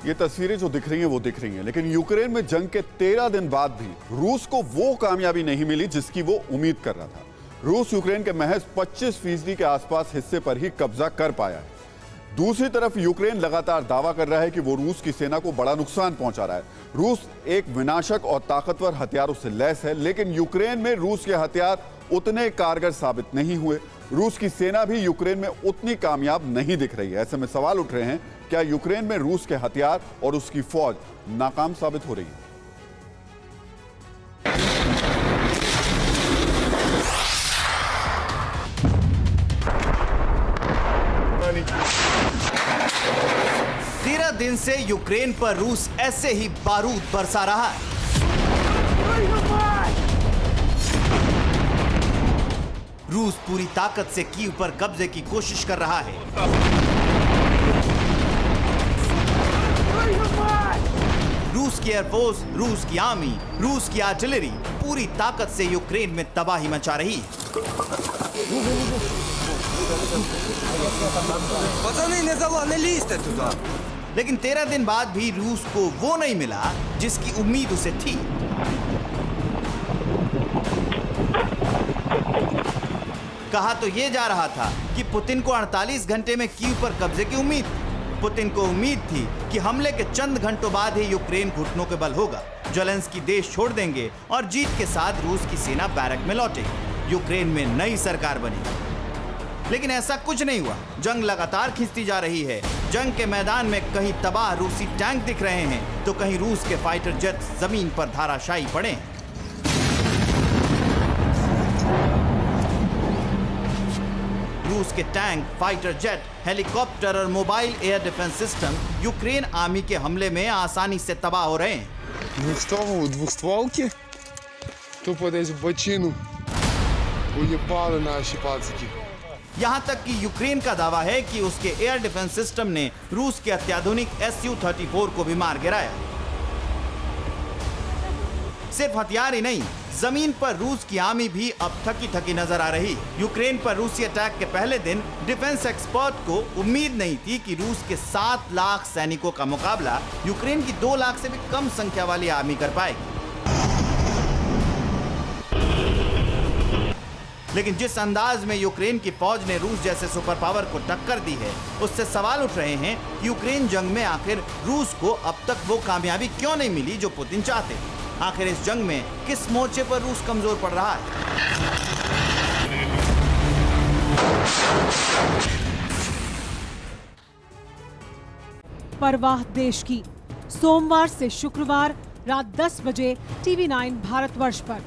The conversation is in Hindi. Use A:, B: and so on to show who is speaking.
A: ये तस्वीरें जो दिख रही हैं वो दिख रही हैं, लेकिन यूक्रेन में जंग के 13 दिन बाद भी रूस को वो कामयाबी नहीं मिली जिसकी वो उम्मीद कर रहा था। रूस यूक्रेन के महज 25% के आसपास हिस्से पर ही कब्जा कर पाया है। दूसरी तरफ यूक्रेन लगातार दावा कर रहा है कि वो रूस की सेना को बड़ा नुकसान पहुंचा रहा है। रूस एक विनाशक और ताकतवर हथियारों से लैस है, लेकिन यूक्रेन में रूस के हथियार उतने कारगर साबित नहीं हुए। रूस की सेना भी यूक्रेन में उतनी कामयाब नहीं दिख रही है। ऐसे में सवाल उठ रहे हैं, क्या यूक्रेन में रूस के हथियार और उसकी फौज नाकाम साबित हो रही है?
B: तेरह दिन से यूक्रेन पर रूस ऐसे ही बारूद बरसा रहा है। रूस पूरी ताकत से कीव पर कब्जे की कोशिश कर रहा है। रूस की एयरफोर्स, रूस की आर्मी, रूस की आर्टिलरी पूरी ताकत से यूक्रेन में तबाही मचा रही है। लेकिन 13 दिन बाद भी रूस को वो नहीं मिला जिसकी उम्मीद उसे थी। कहा तो ये जा रहा था कि पुतिन को 48 घंटे में कीव पर कब्जे की उम्मीद थी। पुतिन को उम्मीद थी कि हमले के चंद घंटों बाद ही यूक्रेन घुटनों के बल होगा, ज़ेलेंस्की देश छोड़ देंगे और जीत के साथ रूस की सेना बैरक में लौटेगी, यूक्रेन में नई सरकार बनेगी। लेकिन ऐसा कुछ नहीं हुआ। जंग लगातार खिंचती जा रही है। जंग के मैदान में कहीं तबाह रूसी टैंक दिख रहे हैं तो कहीं रूस के फाइटर जेट जमीन पर धाराशायी पड़े हैं। रूस के टैंक, फाइटर जेट, हेलीकॉप्टर और mobile air defence system Ukraine army के हमले में आसानी से तबाह हो रहे हैं।
C: Двухстволки, двухстволки, тупо десь в бочину уебали наші пацики.
B: यहाँ तक कि यूक्रेन का दावा है कि उसके एयर डिफेंस सिस्टम ने रूस के अत्याधुनिक Su-34 को भी मार गिराया। सिर्फ हथियार ही नहीं, जमीन पर रूस की आर्मी भी अब थकी थकी नजर आ रही। यूक्रेन पर रूसी अटैक के पहले दिन डिफेंस एक्सपर्ट को उम्मीद नहीं थी कि रूस के 7 लाख सैनिकों का मुकाबला यूक्रेन की 2 लाख से भी कम संख्या वाली आर्मी कर पाएगी। लेकिन जिस अंदाज में यूक्रेन की फौज ने रूस जैसे सुपर पावर को टक्कर दी है, उससे सवाल उठ रहे हैं कि यूक्रेन जंग में आखिर रूस को अब तक वो कामयाबी क्यों नहीं मिली जो पुतिन चाहते। आखिर इस जंग में किस मोर्चे पर रूस कमजोर पड़ रहा है?
D: परवाह देश की, सोमवार से शुक्रवार रात 10 बजे TV9 भारतवर्ष पर।